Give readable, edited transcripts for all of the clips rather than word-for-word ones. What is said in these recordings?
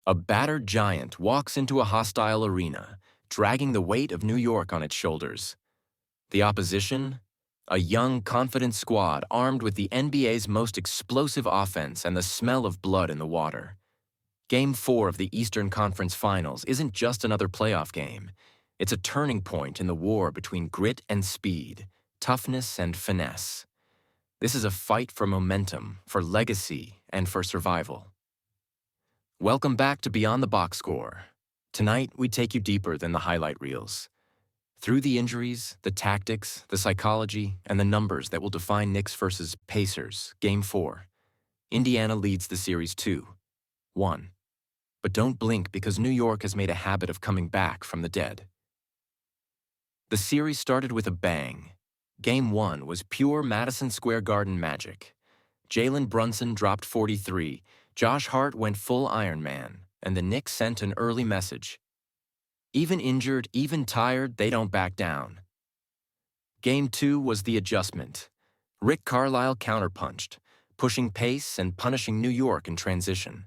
A battered giant walks into a hostile arena, dragging the weight of New York on its shoulders. The opposition? A young, confident squad armed with the NBA's most explosive offense and the smell of blood in the water. Game 4 of the Eastern Conference Finals isn't just another playoff game. It's a turning point in the war between grit and speed, toughness and finesse. This is a fight for momentum, for legacy, and for survival. Welcome back to Beyond the Box Score. Tonight, we take you deeper than the highlight reels. Through the injuries, the tactics, the psychology, and the numbers that will define Knicks versus Pacers, Game 4. Indiana leads the series 2-1. But don't blink because New York has made a habit of coming back from the dead. The series started with a bang. Game 1 was pure Madison Square Garden magic. Jalen Brunson dropped 43, Josh Hart went full Iron Man, and the Knicks sent an early message. Even injured, even tired, they don't back down. Game 2 was the adjustment. Rick Carlisle counterpunched, pushing pace and punishing New York in transition.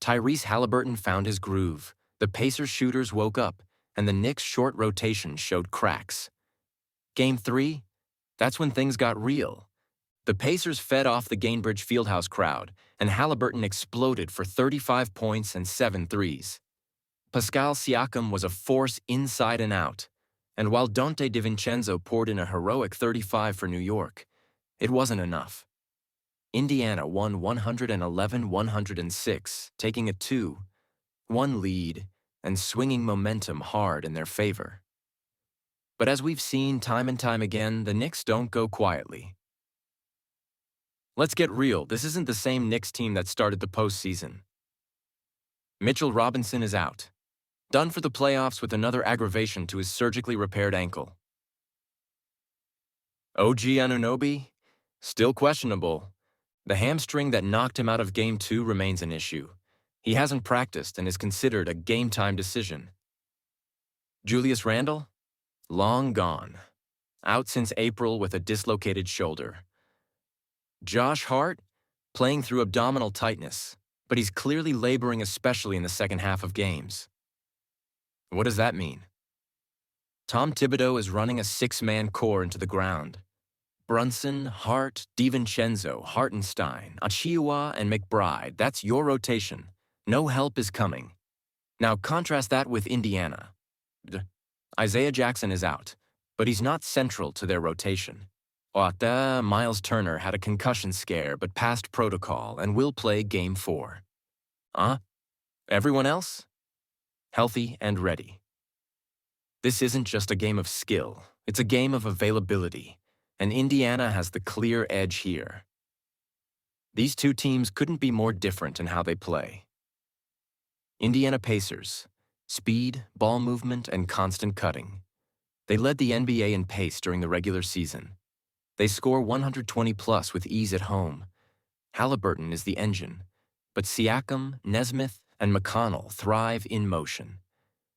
Tyrese Haliburton found his groove, the Pacers shooters woke up, and the Knicks' short rotation showed cracks. Game 3? That's when things got real. The Pacers fed off the Gainbridge Fieldhouse crowd, and Haliburton exploded for 35 points and 7 threes. Pascal Siakam was a force inside and out, and while Donte DiVincenzo poured in a heroic 35 for New York, it wasn't enough. Indiana won 111-106, taking a 2-1 lead and swinging momentum hard in their favor. But as we've seen time and time again, the Knicks don't go quietly. Let's get real, this isn't the same Knicks team that started the postseason. Mitchell Robinson is out. Done for the playoffs with another aggravation to his surgically repaired ankle. OG Anunoby? Still questionable. The hamstring that knocked him out of Game 2 remains an issue. He hasn't practiced and is considered a game-time decision. Julius Randle? Long gone. Out since April with a dislocated shoulder. Josh Hart? Playing through abdominal tightness, but he's clearly laboring especially in the second half of games. What does that mean? Tom Thibodeau is running a six-man core into the ground. Brunson, Hart, DiVincenzo, Hartenstein, Achiuwa, and McBride, that's your rotation. No help is coming. Now contrast that with Indiana. Isaiah Jackson is out, but he's not central to their rotation. Miles Turner had a concussion scare but passed protocol and will play Game 4. Everyone else? Healthy and ready. This isn't just a game of skill, it's a game of availability, and Indiana has the clear edge here. These two teams couldn't be more different in how they play. Indiana Pacers, speed, ball movement, and constant cutting. They led the NBA in pace during the regular season. They score 120-plus with ease at home. Haliburton is the engine, but Siakam, Nesmith, and McConnell thrive in motion.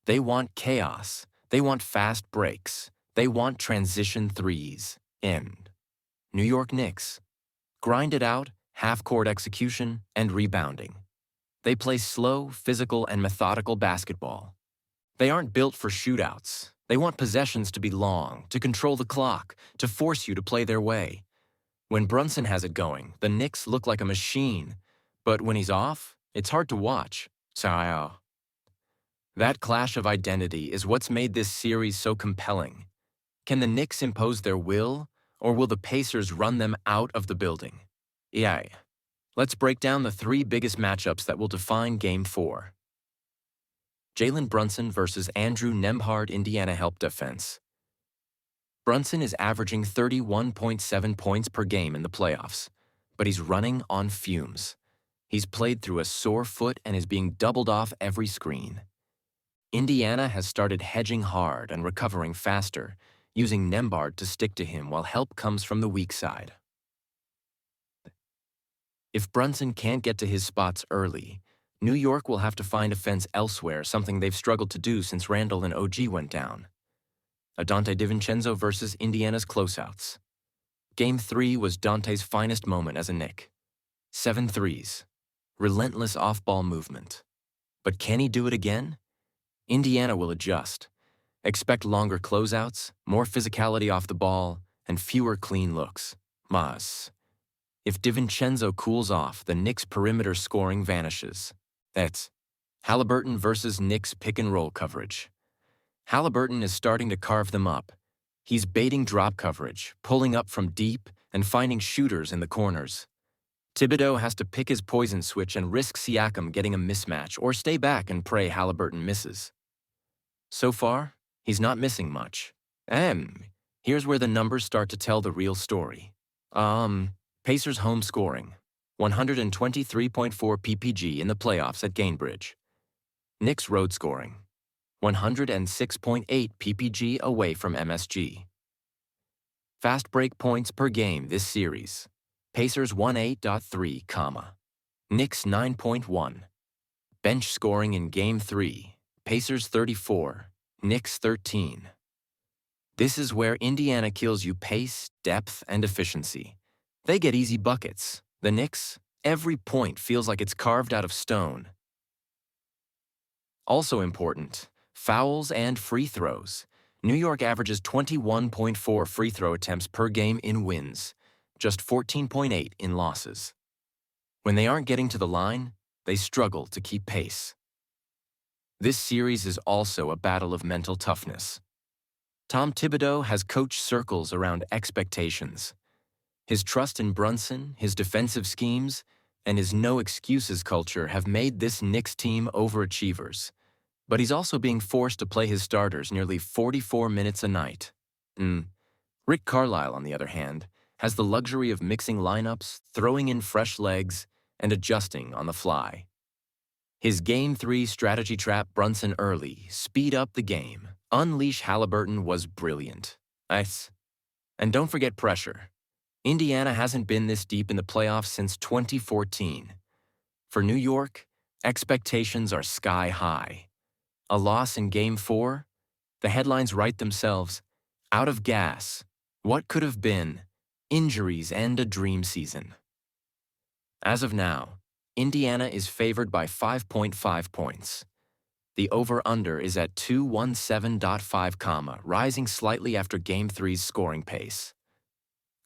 They want chaos. They want fast breaks. They want transition threes. End. New York Knicks. Grind it out, half-court execution, and rebounding. They play slow, physical, and methodical basketball. They aren't built for shootouts. They want possessions to be long, to control the clock, to force you to play their way. When Brunson has it going, the Knicks look like a machine. But when he's off, it's hard to watch. That clash of identity is what's made this series so compelling. Can the Knicks impose their will, or will the Pacers run them out of the building? Let's break down the three biggest matchups that will define Game 4. Jalen Brunson versus Andrew Nembhard, Indiana help defense. Brunson is averaging 31.7 points per game in the playoffs, but he's running on fumes. He's played through a sore foot and is being doubled off every screen. Indiana has started hedging hard and recovering faster, using Nembhard to stick to him while help comes from the weak side. If Brunson can't get to his spots early, New York will have to find offense elsewhere, something they've struggled to do since Randle and OG went down. Donte DiVincenzo versus Indiana's closeouts. Game 3 was Dante's finest moment as a Knick. 7 threes. Relentless off-ball movement. But can he do it again? Indiana will adjust. Expect longer closeouts, more physicality off the ball, and fewer clean looks. Mas. If DiVincenzo cools off, the Knicks' perimeter scoring vanishes. That's Haliburton versus Knicks pick-and-roll coverage. Haliburton is starting to carve them up. He's baiting drop coverage, pulling up from deep, and finding shooters in the corners. Thibodeau has to pick his poison switch and risk Siakam getting a mismatch or stay back and pray Haliburton misses. So far, he's not missing much. Here's where the numbers start to tell the real story. Pacers home scoring, 123.4 ppg in the playoffs at Gainbridge. Knicks road scoring, 106.8 ppg away from MSG. Fast break points per game this series. Pacers 18.3, Knicks 9.1. Bench scoring in Game 3, Pacers 34, Knicks 13. This is where Indiana kills you pace, depth, and efficiency. They get easy buckets. The Knicks, every point feels like it's carved out of stone. Also important, fouls and free throws. New York averages 21.4 free throw attempts per game in wins, just 14.8 in losses. When they aren't getting to the line, they struggle to keep pace. This series is also a battle of mental toughness. Tom Thibodeau has coached circles around expectations. His trust in Brunson, his defensive schemes, and his no-excuses culture have made this Knicks team overachievers. But he's also being forced to play his starters nearly 44 minutes a night. Rick Carlisle, on the other hand, has the luxury of mixing lineups, throwing in fresh legs, and adjusting on the fly. His Game 3 strategy trap Brunson early, speed up the game, unleash Haliburton was brilliant. Nice. And don't forget pressure. Indiana hasn't been this deep in the playoffs since 2014. For New York, expectations are sky high. A loss in Game 4? The headlines write themselves, out of gas, what could have been, injuries and a dream season. As of now, Indiana is favored by 5.5 points. The over-under is at 217.5, rising slightly after Game 3's scoring pace.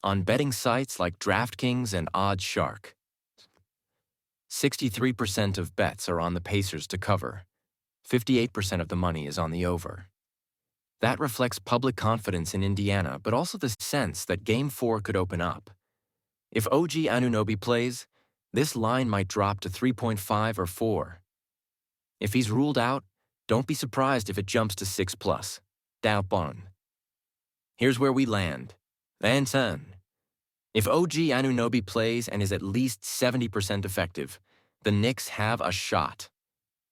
On betting sites like DraftKings and OddsShark, 63% of bets are on the Pacers to cover. 58% of the money is on the over. That reflects public confidence in Indiana, but also the sense that Game 4 could open up. If OG Anunoby plays, this line might drop to 3.5 or 4. If he's ruled out, don't be surprised if it jumps to 6+. Down. Here's where we land. And 10. If OG Anunoby plays and is at least 70% effective, the Knicks have a shot.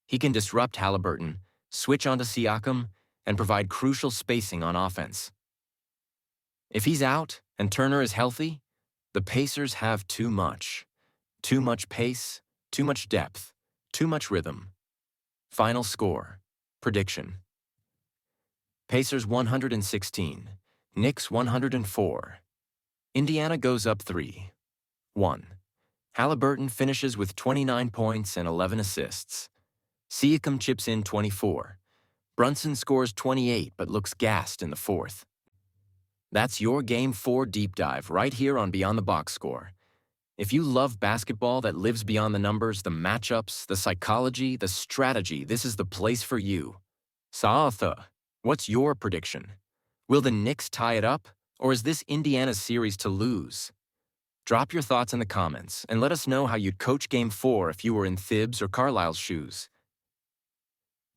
He can disrupt Haliburton, switch onto Siakam, and provide crucial spacing on offense. If he's out and Turner is healthy, the Pacers have too much. Too much pace, too much depth, too much rhythm. Final score. Prediction. Pacers 116, Knicks 104. Indiana goes up 3-1. Haliburton finishes with 29 points and 11 assists. Siakam chips in 24. Brunson scores 28 but looks gassed in the fourth. That's your Game 4 deep dive right here on Beyond the Box Score. If you love basketball that lives beyond the numbers, the matchups, the psychology, the strategy, this is the place for you. Saatha, what's your prediction? Will the Knicks tie it up, or is this Indiana's series to lose? Drop your thoughts in the comments and let us know how you'd coach Game 4 if you were in Thibs or Carlisle's shoes.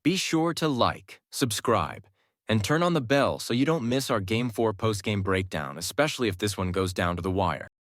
Be sure to like, subscribe, and turn on the bell so you don't miss our Game 4 post-game breakdown, especially if this one goes down to the wire.